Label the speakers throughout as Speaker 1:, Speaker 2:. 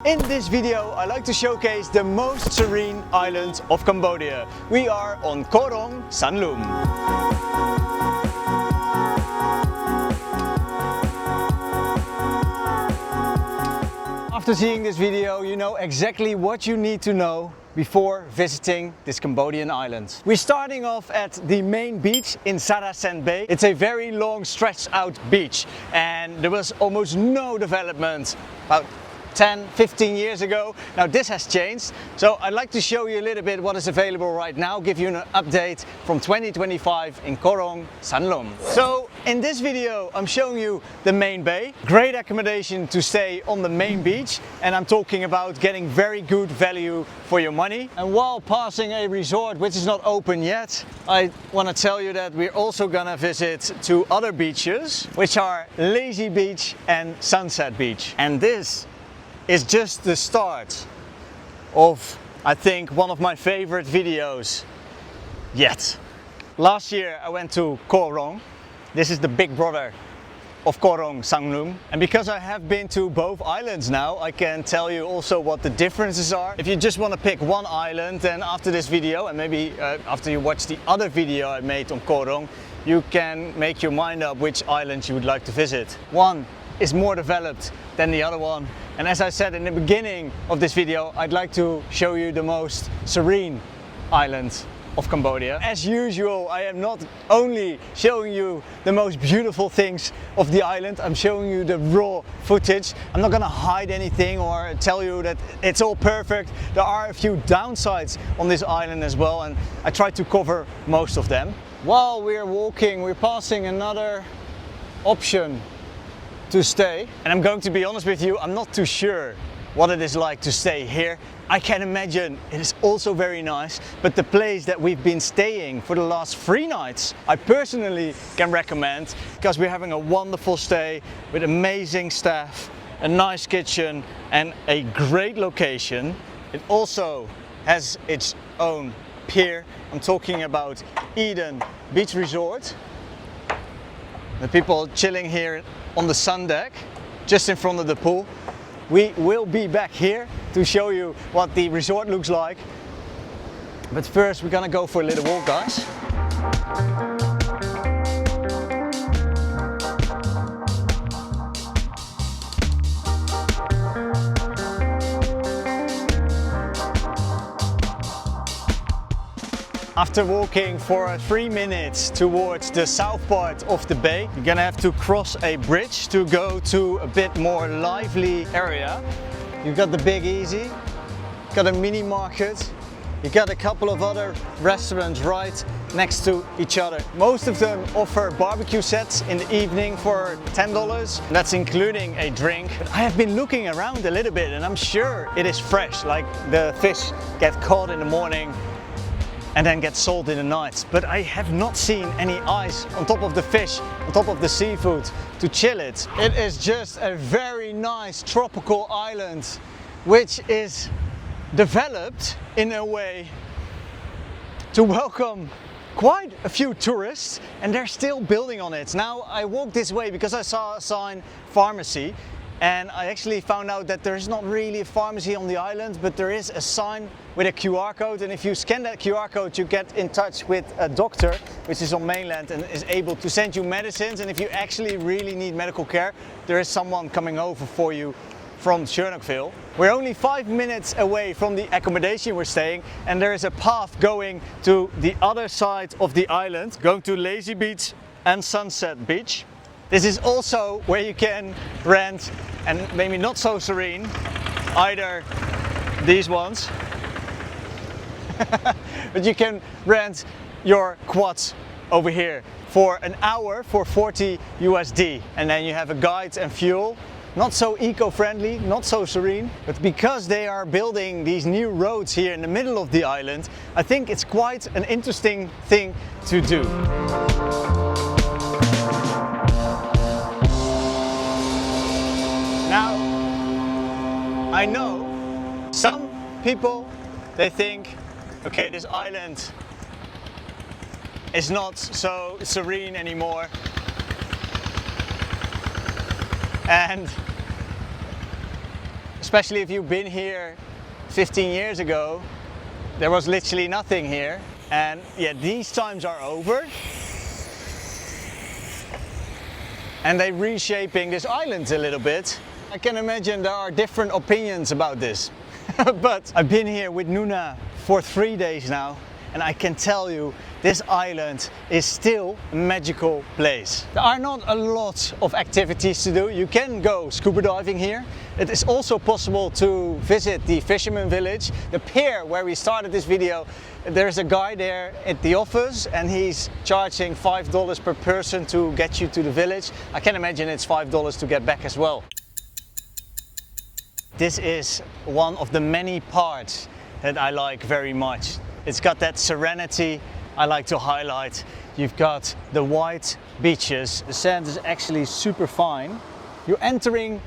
Speaker 1: In this video I like to showcase the most serene island of Cambodia. We are on Koh Rong Sanloem. After seeing this video, you know exactly what you need to know before visiting this Cambodian island. We're starting off at the main beach in Saracen Bay. It's a very long stretched out beach and there was almost no development about 10-15 years ago. Now this has changed, so I'd like to show you a little bit what is available right now, give you an update from 2025 in Koh Rong Sanloem. So in this video I'm showing you the main bay, great accommodation to stay on the main beach, and I'm talking about getting very good value for your money. And while passing a resort which is not open yet, I want to tell you that we're also gonna visit two other beaches, which are Lazy Beach and Sunset Beach. And this is just the start of, I think, one of my favorite videos yet. Last year I went to Koh Rong. This is the big brother of Koh Rong Samloem. And because I have been to both islands now, I can tell you also what the differences are. If you just want to pick one island, then after this video, and maybe after you watch the other video I made on Koh Rong, you can make your mind up which island you would like to visit. One is more developed than the other one. And as I said in the beginning of this video, I'd like to show you the most serene island of Cambodia. As usual, I am not only showing you the most beautiful things of the island, I'm showing you the raw footage. I'm not gonna hide anything or tell you that it's all perfect. There are a few downsides on this island as well, and I try to cover most of them. While we're walking, we're passing another option to stay, and I'm going to be honest with you, I'm not too sure what it is like to stay here. I can imagine it is also very nice, but the place that we've been staying for the last 3 nights I personally can recommend, because we're having a wonderful stay with amazing staff, a nice kitchen and a great location. It also has its own pier. I'm talking about Eden Beach Resort. The people chilling here on the sun deck, just in front of the pool. We will be back here to show you what the resort looks like. But first we're gonna go for a little walk, guys. After walking for 3 minutes towards the south part of the bay, you're gonna have to cross a bridge to go to a bit more lively area. You've got the Big Easy, got a mini market, you got a couple of other restaurants right next to each other. Most of them offer barbecue sets in the evening for $10. That's including a drink. I have been looking around a little bit and I'm sure it is fresh, like the fish get caught in the morning and then get sold in the night. But I have not seen any ice on top of the fish, on top of the seafood to chill it. It is just a very nice tropical island which is developed in a way to welcome quite a few tourists, and they're still building on it. Now I walked this way because I saw a sign pharmacy, and I actually found out that there's not really a pharmacy on the island, but there is a sign with a QR code, and if you scan that QR code you get in touch with a doctor which is on mainland and is able to send you medicines, and if you actually really need medical care, there is someone coming over for you from Schönakville. We're only 5 minutes away from the accommodation we're staying, and there is a path going to the other side of the island, going to Lazy Beach and Sunset Beach. This is also where you can rent, and maybe not so serene, either these ones, but you can rent your quads over here for an hour for 40 USD. And then you have a guide and fuel. Not so eco-friendly, not so serene, but because they are building these new roads here in the middle of the island, I think it's quite an interesting thing to do. Now, I know some people, they think, okay, this island is not so serene anymore, and especially if you've been here 15 years ago, there was literally nothing here. And yeah, these times are over. And they're reshaping this island a little bit. I can imagine there are different opinions about this. But I've been here with Nuna for 3 days now, and I can tell you this island is still a magical place. There are not a lot of activities to do. You can go scuba diving here. It is also possible to visit the fisherman village. The pier where we started this video, there's a guy there at the office and he's charging $5 per person to get you to the village. I can imagine it's $5 to get back as well. This is one of the many parts that I like very much. It's got that serenity I like to highlight. You've got the white beaches. The sand is actually super fine. You're entering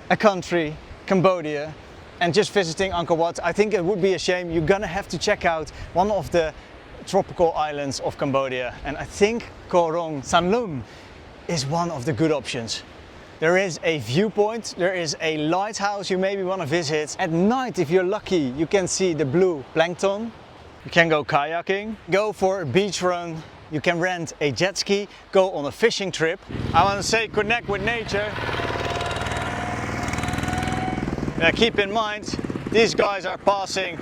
Speaker 1: a country, Cambodia, and just visiting Angkor Wat. I think it would be a shame. You're gonna have to check out one of the tropical islands of Cambodia. And I think Koh Rong Sanloem is one of the good options. There is a viewpoint, there is a lighthouse you maybe want to visit. At night, if you're lucky, you can see the blue plankton. You can go kayaking, go for a beach run, you can rent a jet ski, go on a fishing trip. I want to say connect with nature. Now keep in mind, these guys are passing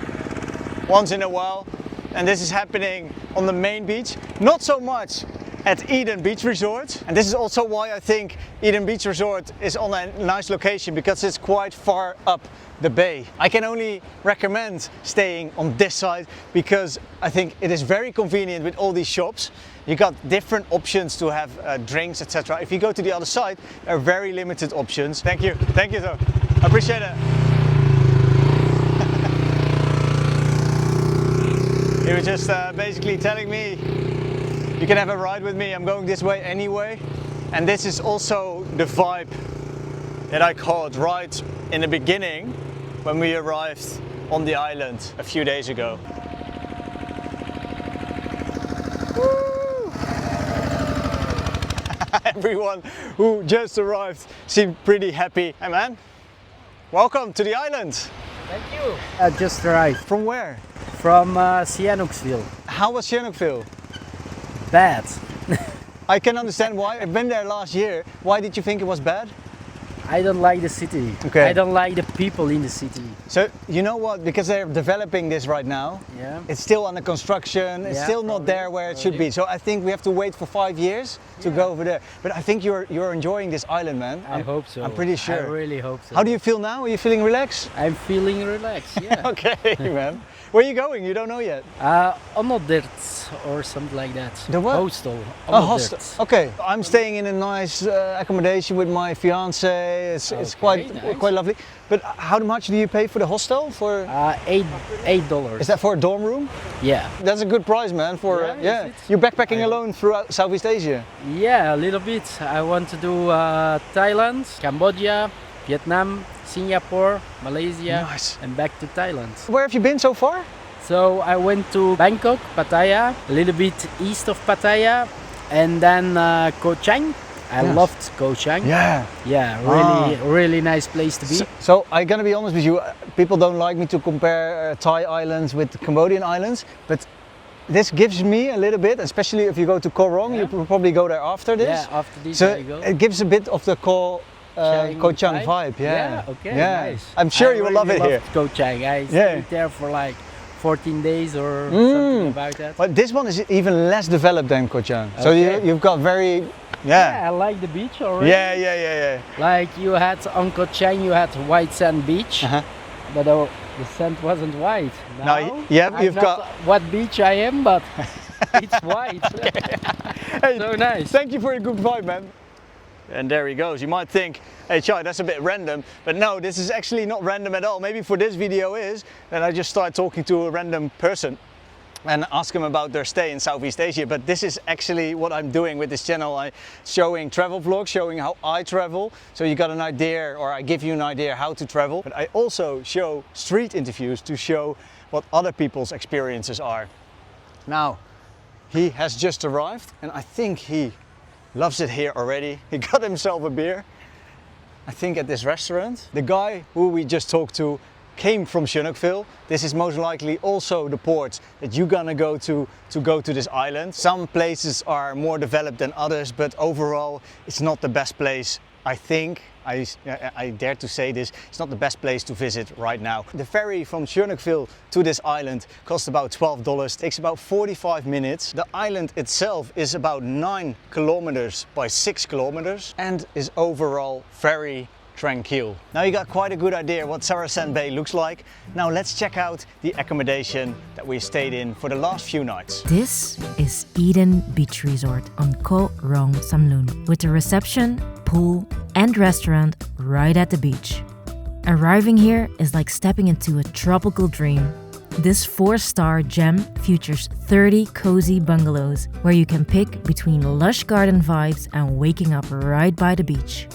Speaker 1: once in a while, and this is happening on the main beach. Not so much at Eden Beach Resort, and this is also why I think Eden Beach Resort is on a nice location, because it's quite far up the bay. I can only recommend staying on this side because I think it is very convenient with all these shops. You got different options to have drinks, etc. If you go to the other side, there are very limited options. Thank you sir. I appreciate it. He was just basically telling me, you can have a ride with me, I'm going this way anyway. And this is also the vibe that I caught right in the beginning when we arrived on the island a few days ago. Woo! Everyone who just arrived seemed pretty happy. Hey man, welcome to the island.
Speaker 2: Thank you. I just arrived.
Speaker 1: From where?
Speaker 2: From Sihanoukville.
Speaker 1: How was Sihanoukville?
Speaker 2: Bad.
Speaker 1: I can understand why. I've been there last year. Why did you think it was bad?
Speaker 2: I don't like the city.
Speaker 1: Okay.
Speaker 2: I don't like the people in the city.
Speaker 1: So you know what? Because they're developing this right now.
Speaker 2: Yeah.
Speaker 1: It's still under construction. It's still not there where it should be. So I think we have to wait for 5 years to go over there. But I think you're enjoying this island, man.
Speaker 2: I hope so.
Speaker 1: I'm pretty sure.
Speaker 2: I really hope so.
Speaker 1: How do you feel now? Are you feeling relaxed?
Speaker 2: I'm feeling relaxed. Yeah.
Speaker 1: Okay, man. Where are you going? You don't know yet.
Speaker 2: Onnoldert or something like that.
Speaker 1: The what?
Speaker 2: Hostel.
Speaker 1: A hostel. Okay. I'm staying in a nice accommodation with my fiance. It's quite lovely. But how much do you pay for the hostel? For
Speaker 2: $8.
Speaker 1: Is that for a dorm room?
Speaker 2: Yeah.
Speaker 1: That's a good price, man. For you're backpacking alone throughout Southeast Asia.
Speaker 2: Yeah, a little bit. I want to do Thailand, Cambodia, Vietnam, Singapore, Malaysia, and back to Thailand.
Speaker 1: Where have you been so far?
Speaker 2: So I went to Bangkok, Pattaya, a little bit east of Pattaya, and then Koh Chang. I loved Koh Chang.
Speaker 1: Yeah.
Speaker 2: Yeah, really nice place to be.
Speaker 1: So I'm gonna be honest with you, people don't like me to compare Thai islands with Cambodian islands, but this gives me a little bit, especially if you go to Koh Rong, you will probably go there after this.
Speaker 2: Yeah, after this
Speaker 1: so
Speaker 2: I go.
Speaker 1: It gives a bit of the Koh Chang vibe. Yeah.
Speaker 2: Okay, nice.
Speaker 1: I'm sure you will love it here.
Speaker 2: Koh Chang. I stayed there for like 14 days or something about that.
Speaker 1: But this one is even less developed than Koh Chang. So you've got very...
Speaker 2: Yeah, I like the beach already.
Speaker 1: Yeah.
Speaker 2: Like you had on Koh Chang, you had white sand beach, but the sand wasn't white. Now,
Speaker 1: you've got
Speaker 2: what beach I am, but it's white.
Speaker 1: Hey,
Speaker 2: so nice.
Speaker 1: Thank you for the good vibe, man. And there he goes. You might think, hey Chai, that's a bit random, but no, this is actually not random at all. Maybe for this video is, and I just start talking to a random person and ask them about their stay in Southeast Asia. But this is actually what I'm doing with this channel. I'm showing travel vlogs, showing how I travel. So you got an idea, or I give you an idea how to travel. But I also show street interviews to show what other people's experiences are. Now, he has just arrived and I think he loves it here already. He got himself a beer. I think, at this restaurant. The guy who we just talked to came from Chunukville. This is most likely also the port that you're gonna go to go to this island. Some places are more developed than others, but overall it's not the best place. I think, I dare to say this, it's not the best place to visit right now. The ferry from Chunukville to this island costs about $12, takes about 45 minutes. The island itself is about 9 kilometers by 6 kilometers and is overall very tranquil. Now you got quite a good idea what Saracen Bay looks like. Now let's check out the accommodation that we stayed in for the last few nights.
Speaker 3: This is Eden Beach Resort on Koh Rong Samloem with a reception, pool and restaurant right at the beach. Arriving here is like stepping into a tropical dream. This 4-star gem features 30 cozy bungalows where you can pick between lush garden vibes and waking up right by the beach.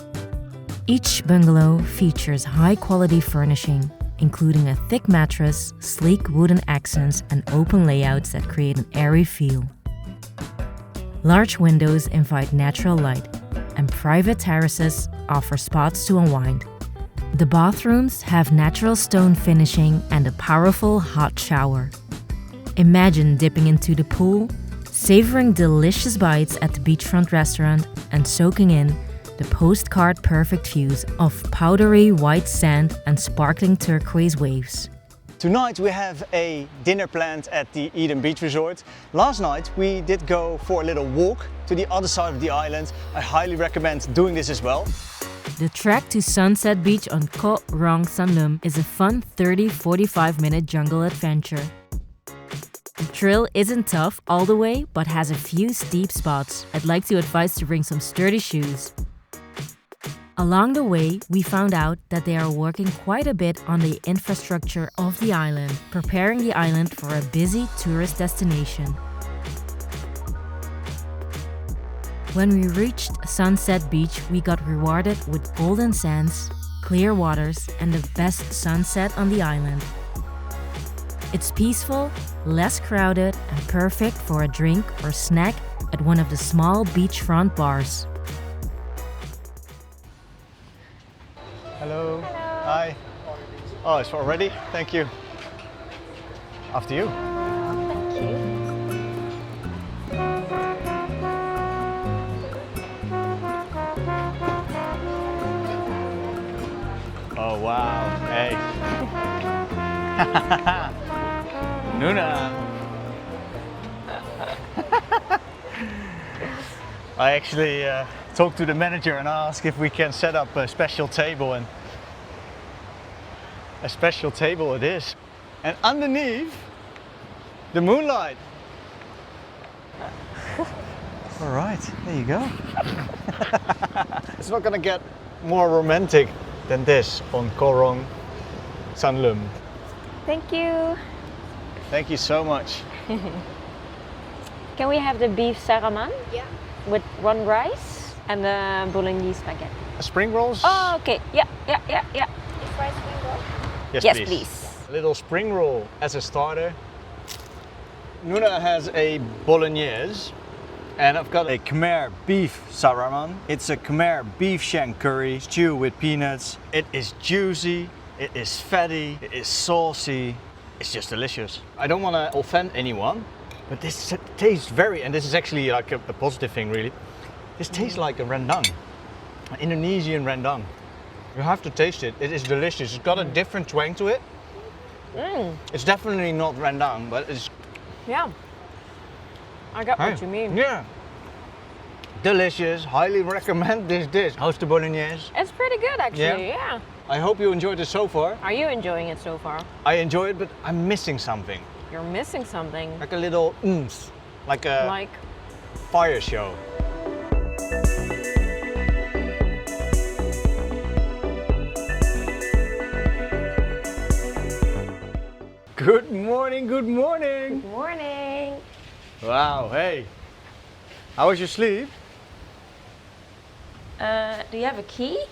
Speaker 3: Each bungalow features high-quality furnishing, including a thick mattress, sleek wooden accents and open layouts that create an airy feel. Large windows invite natural light, and private terraces offer spots to unwind. The bathrooms have natural stone finishing and a powerful hot shower. Imagine dipping into the pool, savoring delicious bites at the beachfront restaurant, and soaking in the postcard perfect views of powdery white sand and sparkling turquoise waves.
Speaker 1: Tonight we have a dinner planned at the Eden Beach Resort. Last night we did go for a little walk to the other side of the island. I highly recommend doing this as well.
Speaker 3: The trek to Sunset Beach on Koh Rong Sanloem is a fun 30-45 minute jungle adventure. The trail isn't tough all the way, but has a few steep spots. I'd like to advise to bring some sturdy shoes. Along the way, we found out that they are working quite a bit on the infrastructure of the island, preparing the island for a busy tourist destination. When we reached Sunset Beach, we got rewarded with golden sands, clear waters, and the best sunset on the island. It's peaceful, less crowded, and perfect for a drink or snack at one of the small beachfront bars.
Speaker 1: Hello. Hi. Oh, it's already? Thank you. After you.
Speaker 4: Thank you.
Speaker 1: Oh wow. Hey. Nuna. I actually talked to the manager and asked if we can set up a special table, and a special table it is. And underneath, the moonlight. All right, there you go. It's not gonna get more romantic than this on Koh Rong Sanloem.
Speaker 4: Thank you.
Speaker 1: Thank you so much.
Speaker 4: Can we have the beef saraman?
Speaker 5: Yeah.
Speaker 4: With one rice and the bolognese spaghetti.
Speaker 1: Spring rolls?
Speaker 4: Oh, okay. Yeah.
Speaker 5: Is rice spring roll?
Speaker 4: Yes, please.
Speaker 1: A little spring roll as a starter. Nuna has a bolognese, and I've got a Khmer beef saraman. It's a Khmer beef shank curry stew with peanuts. It is juicy, it is fatty, it is saucy. It's just delicious. I don't want to offend anyone, but this tastes very, and this is actually like a positive thing really. This tastes like a rendang, an Indonesian rendang. You have to taste it. It is delicious. It's got a different twang to it. It's definitely not rendang, but it's...
Speaker 4: Yeah. I got what you mean.
Speaker 1: Yeah. Delicious. Highly recommend this dish. How's the bolognese?
Speaker 4: It's pretty good actually, yeah.
Speaker 1: I hope you enjoyed it so far.
Speaker 4: Are you enjoying it so far?
Speaker 1: I enjoy it, but I'm missing something.
Speaker 4: You're missing something.
Speaker 1: Like a little oomph. Like a
Speaker 4: Like?
Speaker 1: fire show. Good morning, good morning.
Speaker 4: Good morning.
Speaker 1: Wow, hey. How was your sleep?
Speaker 4: Do you have a key?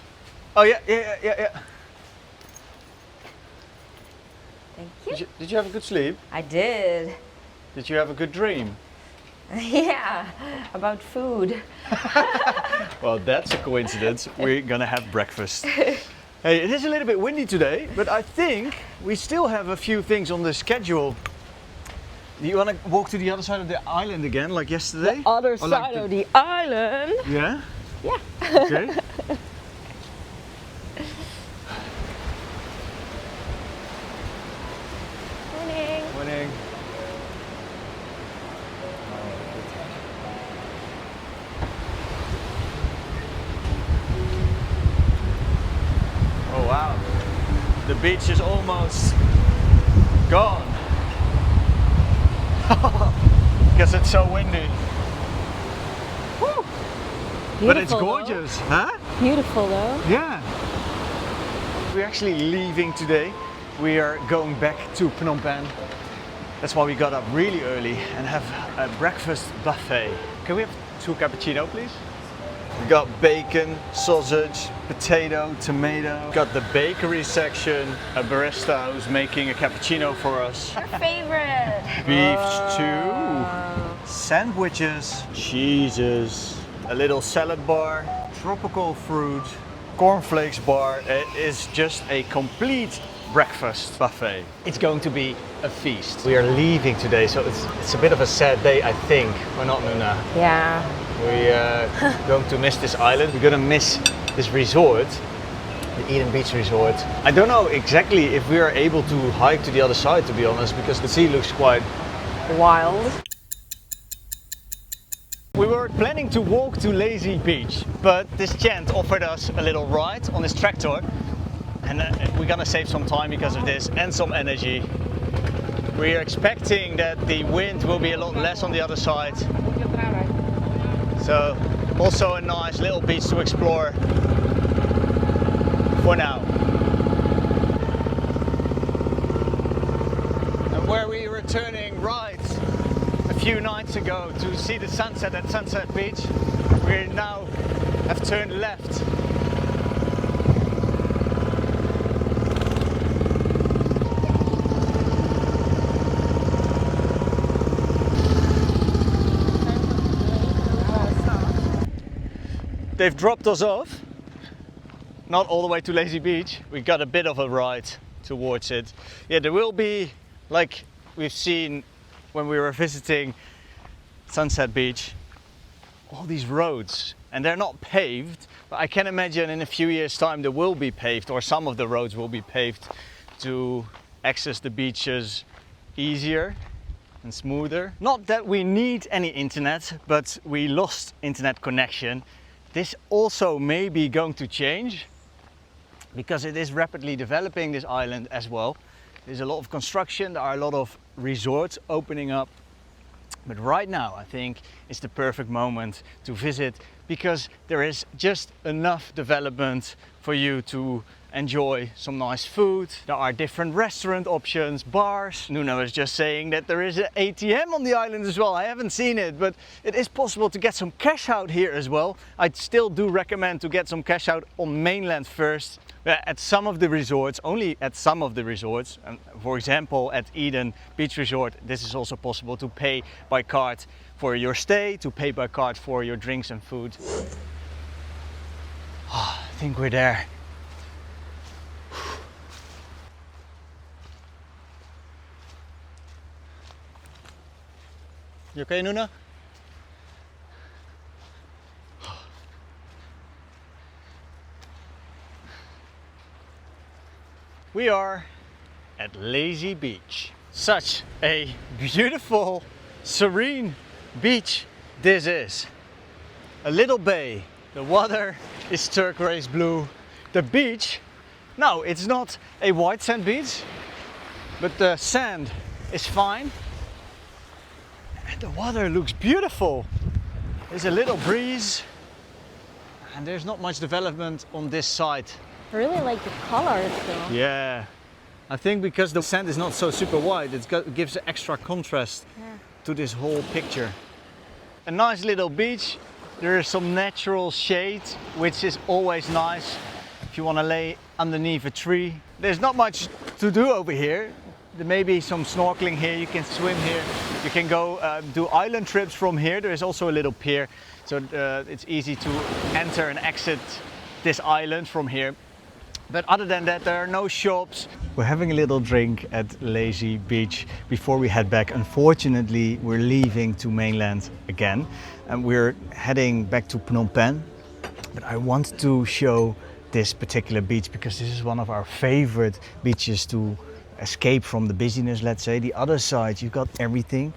Speaker 1: Oh yeah.
Speaker 4: Thank you.
Speaker 1: Did you have a good sleep?
Speaker 4: I did.
Speaker 1: Did you have a good dream?
Speaker 4: Yeah, about food.
Speaker 1: Well, that's a coincidence. We're gonna have breakfast. Hey, it is a little bit windy today, but I think we still have a few things on the schedule. Do you want to walk to the other side of the island again, like yesterday?
Speaker 4: Other
Speaker 1: Or
Speaker 4: side
Speaker 1: like
Speaker 4: of the island.
Speaker 1: Yeah?
Speaker 4: Yeah.
Speaker 1: Okay.
Speaker 4: Morning.
Speaker 1: Morning. Oh wow, the beach is almost gone. Because it's so windy.
Speaker 4: Woo.
Speaker 1: But it's
Speaker 4: Beautiful,
Speaker 1: gorgeous, huh?
Speaker 4: though. Beautiful though.
Speaker 1: Yeah. We're actually leaving today. We are going back to Phnom Penh. That's why we got up really early and have a breakfast buffet. Can we have 2 cappuccino, please? We got bacon, sausage, potato, tomato. Got the bakery section, a barista who's making a cappuccino for us.
Speaker 5: Your favorite.
Speaker 1: Beef stew, sandwiches, cheeses, a little salad bar, tropical fruit, cornflakes bar. It is just a complete breakfast buffet. It's going to be a feast. We are leaving today, so it's a bit of a sad day, I think. We're not, Nuna.
Speaker 4: Yeah.
Speaker 1: We're going to miss this island. We're gonna miss this resort, the Eden Beach Resort. I don't know exactly if we are able to hike to the other side, to be honest, because the sea looks quite
Speaker 4: Wild.
Speaker 1: We were planning to walk to Lazy Beach, but this gent offered us a little ride on his tractor, and we're gonna save some time because of this and some energy. We are expecting that the wind will be a lot less on the other side. So also a nice little beach to explore for now. And where we were turning right a few nights ago to see the sunset at Sunset Beach, we now have turned left. They've dropped us off, not all the way to Lazy Beach. We got a bit of a ride towards it. Yeah, there will be, like we've seen when we were visiting Sunset Beach, all these roads, and they're not paved, but I can imagine in a few years' time there will be paved, or some of the roads will be paved to access the beaches easier and smoother. Not that we need any internet, but we lost internet connection. This also may be going to change because it is rapidly developing, this island as well. There's a lot of construction, there are a lot of resorts opening up. But right now I think it's the perfect moment to visit because there is just enough development for you to enjoy some nice food. There are different restaurant options, bars. Nuna was just saying that there is an ATM on the island as well. I haven't seen it, but it is possible to get some cash out here as well. I still do recommend to get some cash out on mainland first. At some of the resorts, only at some of the resorts, and for example at Eden Beach Resort, this is also possible to pay by card for your stay, to pay by card for your drinks and food. Oh, I think we're there. You okay, Nuna? We are at Lazy Beach. Such a beautiful, serene beach this is. A little bay. The water is turquoise blue. The beach, no, it's not a white sand beach, but the sand is fine. And the water looks beautiful. There's a little breeze and there's not much development on this side.
Speaker 4: I really like the colors though.
Speaker 1: Yeah, I think because the sand is not so super white, it gives extra contrast to this whole picture. A nice little beach. There is some natural shade, which is always nice if you want to lay underneath a tree. There's not much to do over here. There may be some snorkeling here, you can swim here, you can go do island trips from here. There is also a little pier. so it's easy to enter and exit this island from here. But other than that, there are no shops. We're having a little drink at Lazy Beach before we head back. Unfortunately, we're leaving to mainland again and we're heading back to Phnom Penh. But I want to show this particular beach because this is one of our favorite beaches to escape from the busyness, let's say. The other side, you've got everything.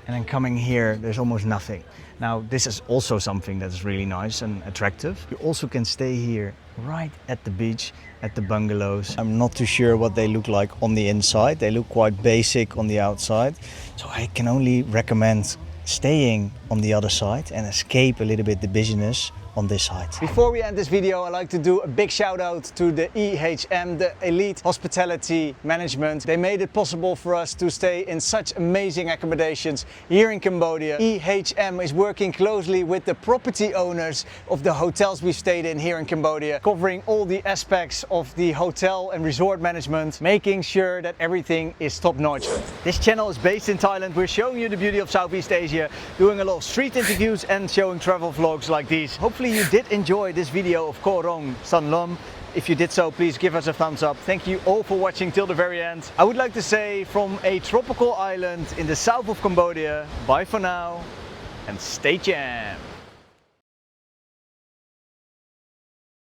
Speaker 1: And then coming here, there's almost nothing. Now, this is also something that's really nice and attractive. You also can stay here right at the beach, at the bungalows. I'm not too sure what they look like on the inside. They look quite basic on the outside. So I can only recommend staying on the other side and escape a little bit the busyness on this side. Before we end this video, I'd like to do a big shout out to the EHM, the Elite Hospitality Management. They made it possible for us to stay in such amazing accommodations here in Cambodia. EHM is working closely with the property owners of the hotels we stayed in here in Cambodia, covering all the aspects of the hotel and resort management, making sure that everything is top notch. This channel is based in Thailand. We're showing you the beauty of Southeast Asia, doing a lot of street interviews and showing travel vlogs like these. Hopefully you did enjoy this video of Koh Rong Sanloem. If you did so, please give us a thumbs up. Thank you all for watching till the very end. I would like to say from a tropical island in the south of Cambodia, bye for now and stay jam.